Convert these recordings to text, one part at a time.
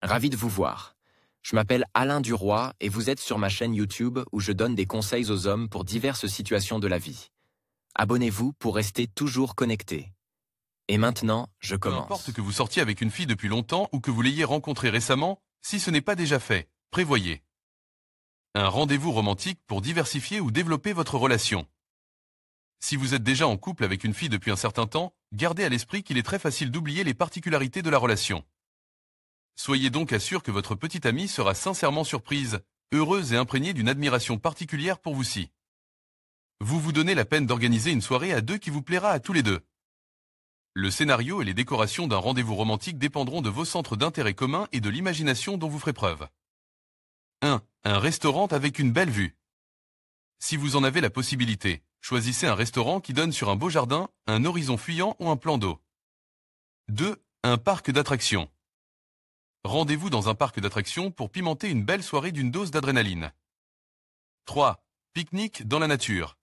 Ravi de vous voir. Je m'appelle Alain Duroy et vous êtes sur ma chaîne YouTube où je donne des conseils aux hommes pour diverses situations de la vie. Abonnez-vous pour rester toujours connecté. Et maintenant, je Peu commence. importe que vous sortiez avec une fille depuis longtemps ou que vous l'ayez rencontrée récemment, si ce n'est pas déjà fait, prévoyez un rendez-vous romantique pour diversifier ou développer votre relation. Si vous êtes déjà en couple avec une fille depuis un certain temps, gardez à l'esprit qu'il est très facile d'oublier les particularités de la relation. Soyez donc assuré que votre petite amie sera sincèrement surprise, heureuse et imprégnée d'une admiration particulière pour vous si vous vous donnez la peine d'organiser une soirée à deux qui vous plaira à tous les deux. Le scénario et les décorations d'un rendez-vous romantique dépendront de vos centres d'intérêt communs et de l'imagination dont vous ferez preuve. 1. Un restaurant avec une belle vue. Si vous en avez la possibilité, choisissez un restaurant qui donne sur un beau jardin, un horizon fuyant ou un plan d'eau. 2. Un parc d'attractions. Rendez-vous dans un parc d'attractions pour pimenter une belle soirée d'une dose d'adrénaline. 3. Pique-nique dans la nature.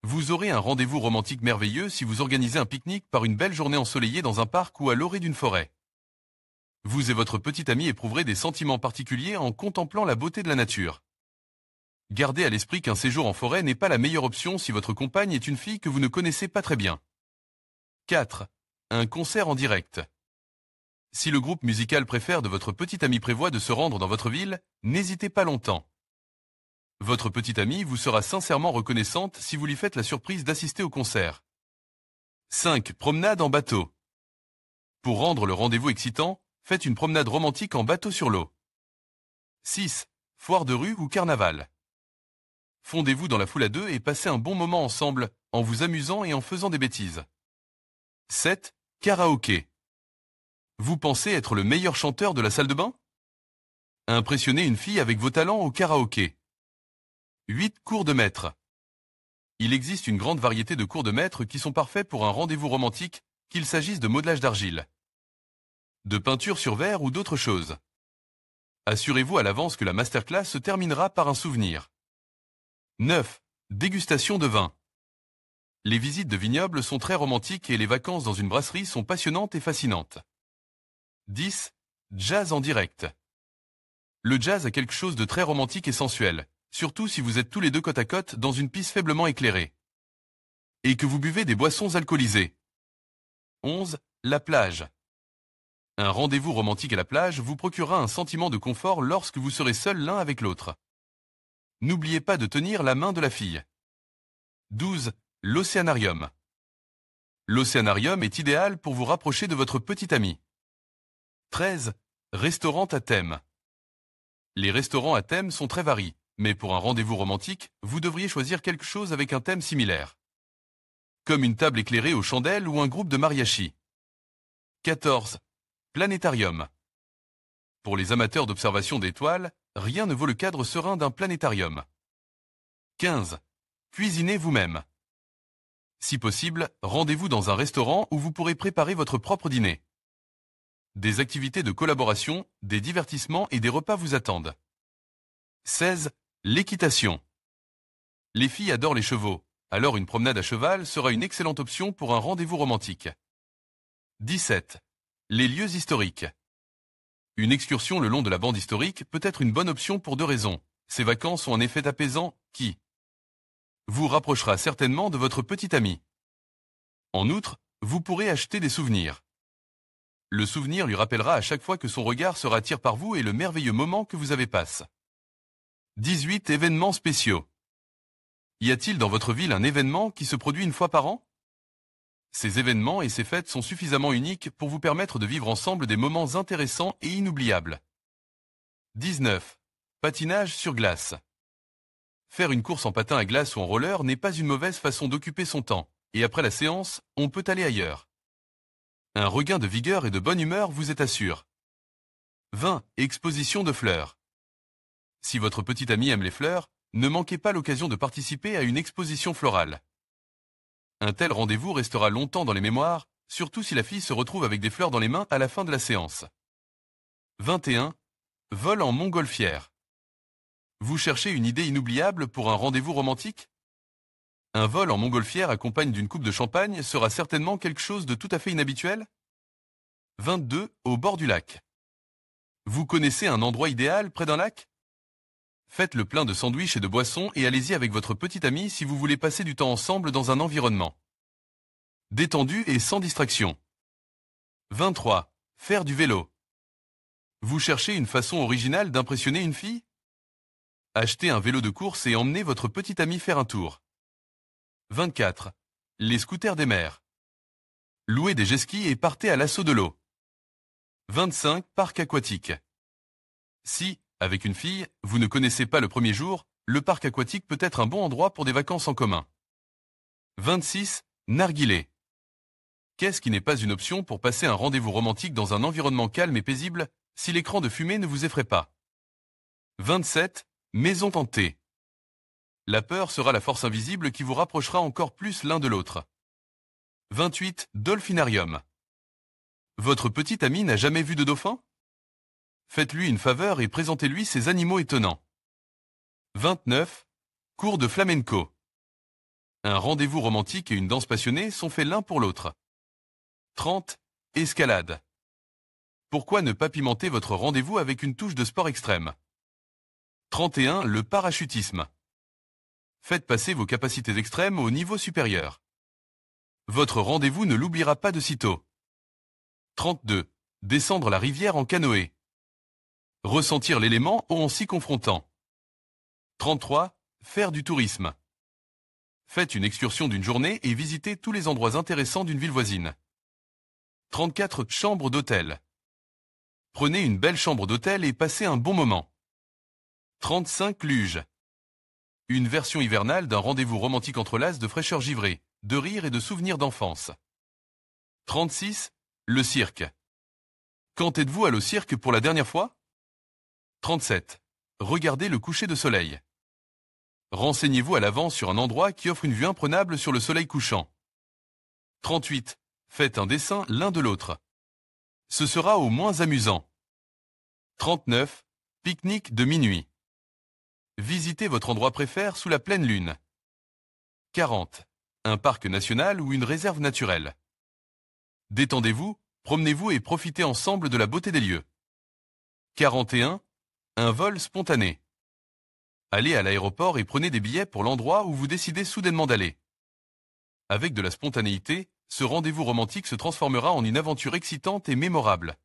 Vous aurez un rendez-vous romantique merveilleux si vous organisez un pique-nique par une belle journée ensoleillée dans un parc ou à l'orée d'une forêt. Vous et votre petite amie éprouverez des sentiments particuliers en contemplant la beauté de la nature. Gardez à l'esprit qu'un séjour en forêt n'est pas la meilleure option si votre compagne est une fille que vous ne connaissez pas très bien. 4. Un concert en direct. Si le groupe musical préféré de votre petite amie prévoit de se rendre dans votre ville, n'hésitez pas longtemps. Votre petite amie vous sera sincèrement reconnaissante si vous lui faites la surprise d'assister au concert. 5. Promenade en bateau. Pour rendre le rendez-vous excitant, faites une promenade romantique en bateau sur l'eau. 6. Foire de rue ou carnaval. Fondez-vous dans la foule à deux et passez un bon moment ensemble, en vous amusant et en faisant des bêtises. 7. Karaoké. Vous pensez être le meilleur chanteur de la salle de bain? Impressionnez une fille avec vos talents au karaoké. 8. Cours de maître. Il existe une grande variété de cours de maître qui sont parfaits pour un rendez-vous romantique, qu'il s'agisse de modelage d'argile, de peinture sur verre ou d'autres choses. Assurez-vous à l'avance que la masterclass se terminera par un souvenir. 9. Dégustation de vin. Les visites de vignobles sont très romantiques et les vacances dans une brasserie sont passionnantes et fascinantes. 10. Jazz en direct. Le jazz a quelque chose de très romantique et sensuel, surtout si vous êtes tous les deux côte à côte dans une piste faiblement éclairée. Et que vous buvez des boissons alcoolisées. 11. La plage. Un rendez-vous romantique à la plage vous procurera un sentiment de confort lorsque vous serez seul l'un avec l'autre. N'oubliez pas de tenir la main de la fille. 12. L'océanarium. L'océanarium est idéal pour vous rapprocher de votre petite amie. 13. Restaurant à thème. Les restaurants à thème sont très variés, mais pour un rendez-vous romantique, vous devriez choisir quelque chose avec un thème similaire. Comme une table éclairée aux chandelles ou un groupe de mariachi. 14. Planétarium. Pour les amateurs d'observation d'étoiles, rien ne vaut le cadre serein d'un planétarium. 15. Cuisinez vous-même. Si possible, rendez-vous dans un restaurant où vous pourrez préparer votre propre dîner. Des activités de collaboration, des divertissements et des repas vous attendent. 16. L'équitation. Les filles adorent les chevaux, alors une promenade à cheval sera une excellente option pour un rendez-vous romantique. 17. Les lieux historiques. Une excursion le long de la bande historique peut être une bonne option pour deux raisons. Ces vacances ont un effet apaisant qui vous rapprochera certainement de votre petite amie. En outre, vous pourrez acheter des souvenirs. Le souvenir lui rappellera à chaque fois que son regard sera attiré par vous et le merveilleux moment que vous avez passé. 18. Événements spéciaux. Y a-t-il dans votre ville un événement qui se produit une fois par an? Ces événements et ces fêtes sont suffisamment uniques pour vous permettre de vivre ensemble des moments intéressants et inoubliables. 19. Patinage sur glace. Faire une course en patin à glace ou en roller n'est pas une mauvaise façon d'occuper son temps, et après la séance, on peut aller ailleurs. Un regain de vigueur et de bonne humeur vous est assuré. 20. Exposition de fleurs. Si votre petite amie aime les fleurs, ne manquez pas l'occasion de participer à une exposition florale. Un tel rendez-vous restera longtemps dans les mémoires, surtout si la fille se retrouve avec des fleurs dans les mains à la fin de la séance. 21. Vol en montgolfière. Vous cherchez une idée inoubliable pour un rendez-vous romantique? Un vol en montgolfière accompagné d'une coupe de champagne sera certainement quelque chose de tout à fait inhabituel. 22. Au bord du lac. Vous connaissez un endroit idéal près d'un lac? Faites le plein de sandwichs et de boissons et allez-y avec votre petit ami si vous voulez passer du temps ensemble dans un environnement détendu et sans distraction. 23. Faire du vélo. Vous cherchez une façon originale d'impressionner une fille? Achetez un vélo de course et emmenez votre petit ami faire un tour. 24. Les scooters des mers. Louez des jet-skis et partez à l'assaut de l'eau. 25. Parc aquatique. Si, avec une fille, vous ne connaissez pas le premier jour, le parc aquatique peut être un bon endroit pour des vacances en commun. 26. Narguilé. Qu'est-ce qui n'est pas une option pour passer un rendez-vous romantique dans un environnement calme et paisible, si l'écran de fumée ne vous effraie pas? 27. Maison tentée. La peur sera la force invisible qui vous rapprochera encore plus l'un de l'autre. 28. Dolphinarium. Votre petit ami n'a jamais vu de dauphin? Faites-lui une faveur et présentez-lui ces animaux étonnants. 29. Cours de flamenco. Un rendez-vous romantique et une danse passionnée sont faits l'un pour l'autre. 30. Escalade. Pourquoi ne pas pimenter votre rendez-vous avec une touche de sport extrême? 31. Le parachutisme. Faites passer vos capacités extrêmes au niveau supérieur. Votre rendez-vous ne l'oubliera pas de sitôt. 32. Descendre la rivière en canoë. Ressentir l'élément ou en s'y confrontant. 33. Faire du tourisme. Faites une excursion d'une journée et visitez tous les endroits intéressants d'une ville voisine. 34. Chambre d'hôtel. Prenez une belle chambre d'hôtel et passez un bon moment. 35. Luge. Une version hivernale d'un rendez-vous romantique entre l'as de fraîcheur givrée, de rire et de souvenirs d'enfance. 36. Le cirque. Quand êtes-vous allé au cirque pour la dernière fois? 37. Regardez le coucher de soleil. Renseignez-vous à l'avance sur un endroit qui offre une vue imprenable sur le soleil couchant. 38. Faites un dessin l'un de l'autre. Ce sera au moins amusant. 39. Pique-nique de minuit. Visitez votre endroit préféré sous la pleine lune. 40. Un parc national ou une réserve naturelle. Détendez-vous, promenez-vous et profitez ensemble de la beauté des lieux. 41. Un vol spontané. Allez à l'aéroport et prenez des billets pour l'endroit où vous décidez soudainement d'aller. Avec de la spontanéité, ce rendez-vous romantique se transformera en une aventure excitante et mémorable.